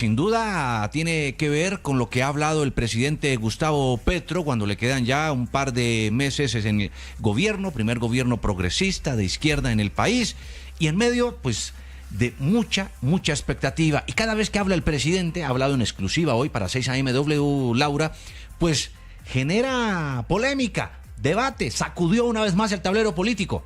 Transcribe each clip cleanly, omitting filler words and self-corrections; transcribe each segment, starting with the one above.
Sin duda tiene que ver con lo que ha hablado el presidente Gustavo Petro cuando le quedan ya un par de meses en el gobierno, primer gobierno progresista de izquierda en el país, y en medio, pues, de mucha expectativa. Y cada vez que habla el presidente, ha hablado en exclusiva hoy para 6am Laura, pues genera polémica, debate, sacudió una vez más el tablero político.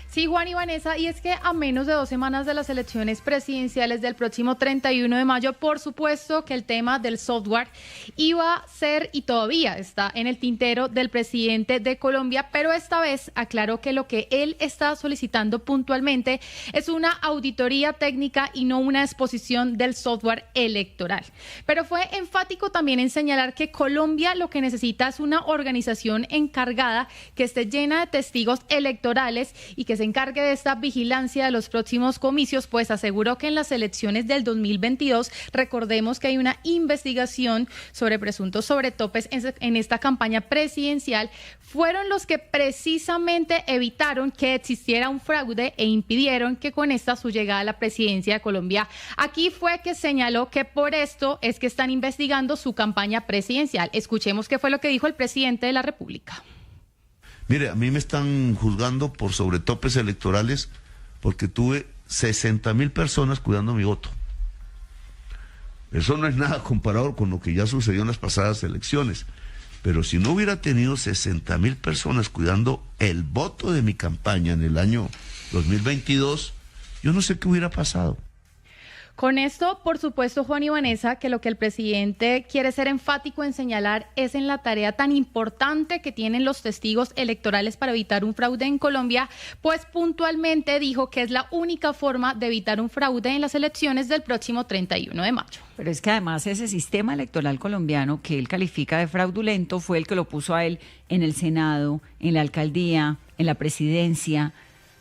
Sí, Juan y Vanessa, y es que a menos de 2 semanas de las elecciones presidenciales del próximo 31 de mayo, por supuesto que el tema del software iba a ser y todavía está en el tintero del presidente de Colombia, pero esta vez aclaró que lo que él está solicitando puntualmente es una auditoría técnica y no una exposición del software electoral. Pero fue enfático también en señalar que Colombia lo que necesita es una organización encargada que esté llena de testigos electorales y que se encargue de esta vigilancia de los próximos comicios, pues aseguró que en las elecciones del 2022, recordemos que hay una investigación sobre presuntos sobretopes en esta campaña presidencial, fueron los que precisamente evitaron que existiera un fraude e impidieron que con esta su llegada a la presidencia de Colombia. Aquí fue que señaló que por esto es que están investigando su campaña presidencial. Escuchemos qué fue lo que dijo el presidente de la República. Mire, a mí me están juzgando por sobretopes electorales porque tuve 60,000 personas cuidando mi voto. Eso no es nada comparado con lo que ya sucedió en las pasadas elecciones. Pero si no hubiera tenido 60,000 personas cuidando el voto de mi campaña en el año 2022, yo no sé qué hubiera pasado. Con esto, por supuesto, Juan y Vanessa, que lo que el presidente quiere ser enfático en señalar es en la tarea tan importante que tienen los testigos electorales para evitar un fraude en Colombia, pues puntualmente dijo que es la única forma de evitar un fraude en las elecciones del próximo 31 de mayo. Pero es que además ese sistema electoral colombiano que él califica de fraudulento fue el que lo puso a él en el Senado, en la alcaldía, en la presidencia.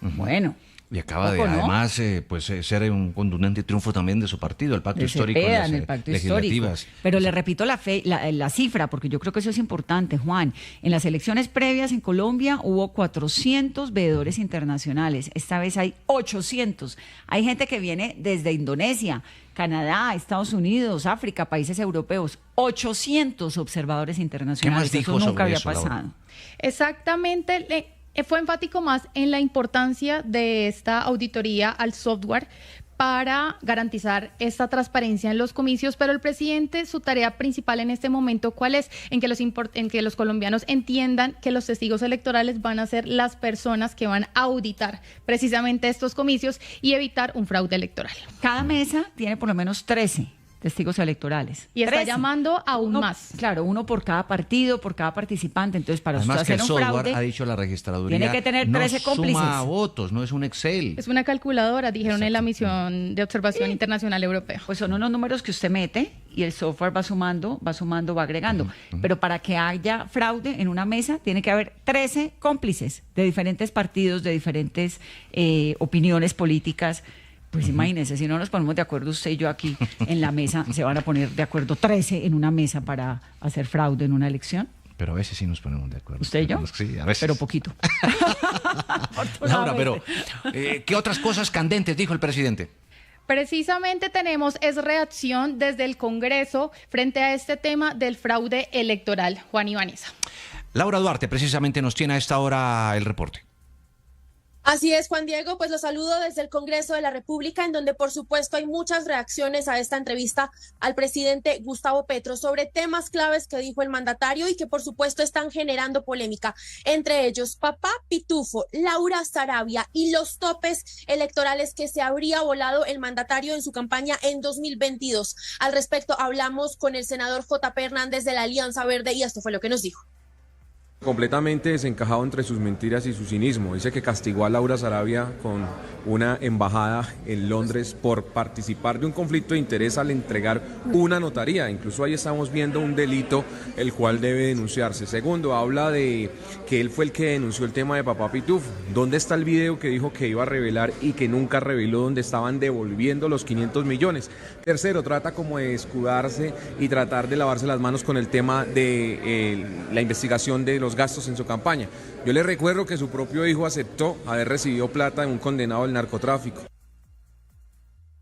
Bueno. Y acaba de, además, ser un contundente triunfo también de su partido, el pacto histórico en las legislativas. Histórico. Pero le repito la cifra, porque yo creo que eso es importante, Juan. En las elecciones previas en Colombia hubo 400 veedores internacionales. Esta vez hay 800. Hay gente que viene desde Indonesia, Canadá, Estados Unidos, África, países europeos. 800 observadores internacionales. ¿Qué más dijo eso nunca había sobre eso, pasado. Laura? Exactamente. Fue enfático más en la importancia de esta auditoría al software para garantizar esta transparencia en los comicios, pero el presidente, su tarea principal en este momento, ¿cuál es? En que los colombianos entiendan que los testigos electorales van a ser las personas que van a auditar precisamente estos comicios y evitar un fraude electoral. Cada mesa tiene por lo menos 13 testigos electorales. Y está llamando aún más. Claro, uno por cada partido, por cada participante. Entonces, para además usted hacer un fraude, software, ha dicho la registraduría, tiene que tener 13 cómplices. Suma votos, no es un Excel. Es una calculadora, dijeron en la misión de observación internacional europea. Pues son unos números que usted mete y el software va sumando, va agregando. Pero para que haya fraude en una mesa, tiene que haber 13 cómplices de diferentes partidos, de diferentes opiniones políticas. Pues imagínense, si no nos ponemos de acuerdo usted y yo aquí en la mesa, se van a poner de acuerdo 13 en una mesa para hacer fraude en una elección. Pero a veces sí nos ponemos de acuerdo. ¿Usted y yo? Sí, a veces. Pero poquito. Laura, pero ¿qué otras cosas candentes dijo el presidente? Precisamente tenemos reacción desde el Congreso frente a este tema del fraude electoral. Juan y Vanessa. Laura Duarte precisamente nos tiene a esta hora el reporte. Así es, Juan Diego, pues los saludo desde el Congreso de la República, en donde por supuesto hay muchas reacciones a esta entrevista al presidente Gustavo Petro sobre temas claves que dijo el mandatario y que por supuesto están generando polémica, entre ellos Papá Pitufo, Laura Sarabia y los topes electorales que se habría volado el mandatario en su campaña en 2022. Al respecto hablamos con el senador J.P. Hernández de la Alianza Verde y esto fue lo que nos dijo. Completamente desencajado entre sus mentiras y su cinismo. Dice que castigó a Laura Sarabia con una embajada en Londres por participar de un conflicto de interés al entregar una notaría. Incluso ahí estamos viendo un delito el cual debe denunciarse. Segundo, habla de que él fue el que denunció el tema de Papá Pitufo. ¿Dónde está el video que dijo que iba a revelar y que nunca reveló, donde estaban devolviendo los 500 millones? Tercero, trata como de escudarse y tratar de lavarse las manos con el tema de la investigación de los gastos en su campaña. Yo le recuerdo que su propio hijo aceptó haber recibido plata de un condenado del narcotráfico.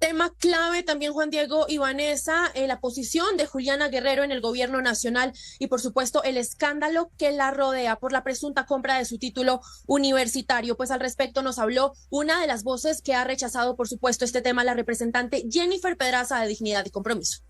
Tema clave también, Juan Diego y Vanessa, la posición de Juliana Guerrero en el gobierno nacional y por supuesto el escándalo que la rodea por la presunta compra de su título universitario. Pues al respecto nos habló una de las voces que ha rechazado por supuesto este tema, la representante Jennifer Pedraza de Dignidad y Compromiso.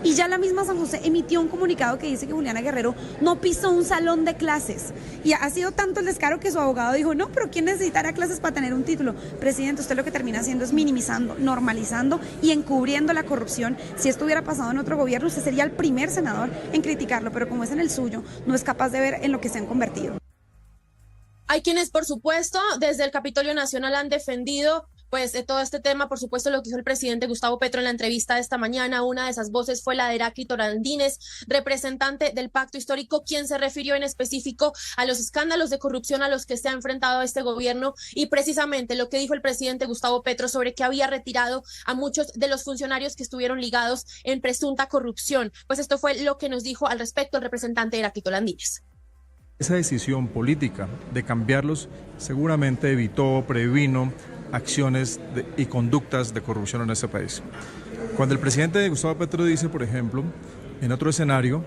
Y ya la misma San José emitió un comunicado que dice que Juliana Guerrero no pisó un salón de clases. Y ha sido tanto el descaro que su abogado dijo, no, pero ¿quién necesitará clases para tener un título? Presidente, usted lo que termina haciendo es minimizando, normalizando y encubriendo la corrupción. Si esto hubiera pasado en otro gobierno, usted sería el primer senador en criticarlo, pero como es en el suyo, no es capaz de ver en lo que se han convertido. Hay quienes, por supuesto, desde el Capitolio Nacional han defendido pues todo este tema, por supuesto, lo que hizo el presidente Gustavo Petro en la entrevista de esta mañana. Una de esas voces fue la de Heráclito Landines, representante del Pacto Histórico, quien se refirió en específico a los escándalos de corrupción a los que se ha enfrentado este gobierno y precisamente lo que dijo el presidente Gustavo Petro sobre que había retirado a muchos de los funcionarios que estuvieron ligados en presunta corrupción. Pues esto fue lo que nos dijo al respecto el representante Heráclito Landines. Esa decisión política de cambiarlos seguramente evitó, previno acciones y conductas de corrupción en este país. Cuando el presidente Gustavo Petro dice, por ejemplo, en otro escenario,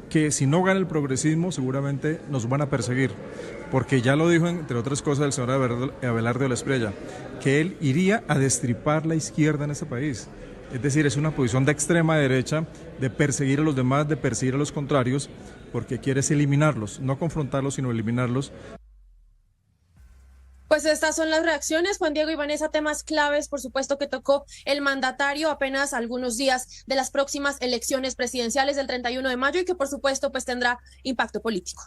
que si no gana el progresismo seguramente nos van a perseguir, porque ya lo dijo, entre otras cosas, el señor Abelardo de la Espriella, que él iría a destripar la izquierda en este país. Es decir, es una posición de extrema derecha, de perseguir a los demás, de perseguir a los contrarios, porque quiere eliminarlos, no confrontarlos, sino eliminarlos. Pues estas son las reacciones, Juan Diego y Vanessa, temas claves, por supuesto, que tocó el mandatario apenas algunos días de las próximas elecciones presidenciales del 31 de mayo y que, por supuesto, pues tendrá impacto político.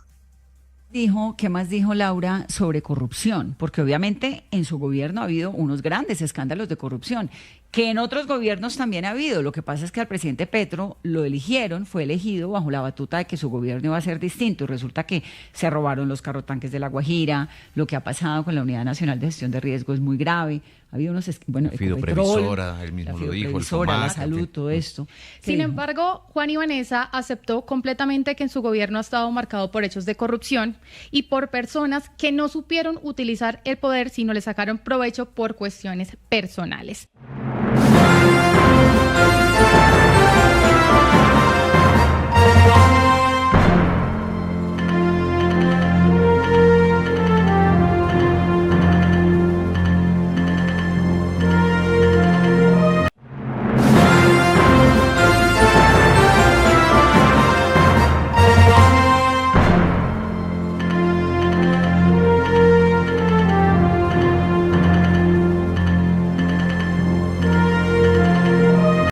¿Qué más dijo Laura sobre corrupción? Porque obviamente en su gobierno ha habido unos grandes escándalos de corrupción, que en otros gobiernos también ha habido. Lo que pasa es que al presidente Petro lo eligieron, fue elegido bajo la batuta de que su gobierno iba a ser distinto. Y resulta que se robaron los carrotanques de La Guajira, lo que ha pasado con la Unidad Nacional de Gestión de Riesgo es muy grave. Había unos, bueno, Fidoprevisora, él mismo lo dijo, el FOMAC, la salud, todo esto. Sin embargo, Juan y Vanessa aceptó completamente que en su gobierno ha estado marcado por hechos de corrupción y por personas que no supieron utilizar el poder, sino le sacaron provecho por cuestiones personales.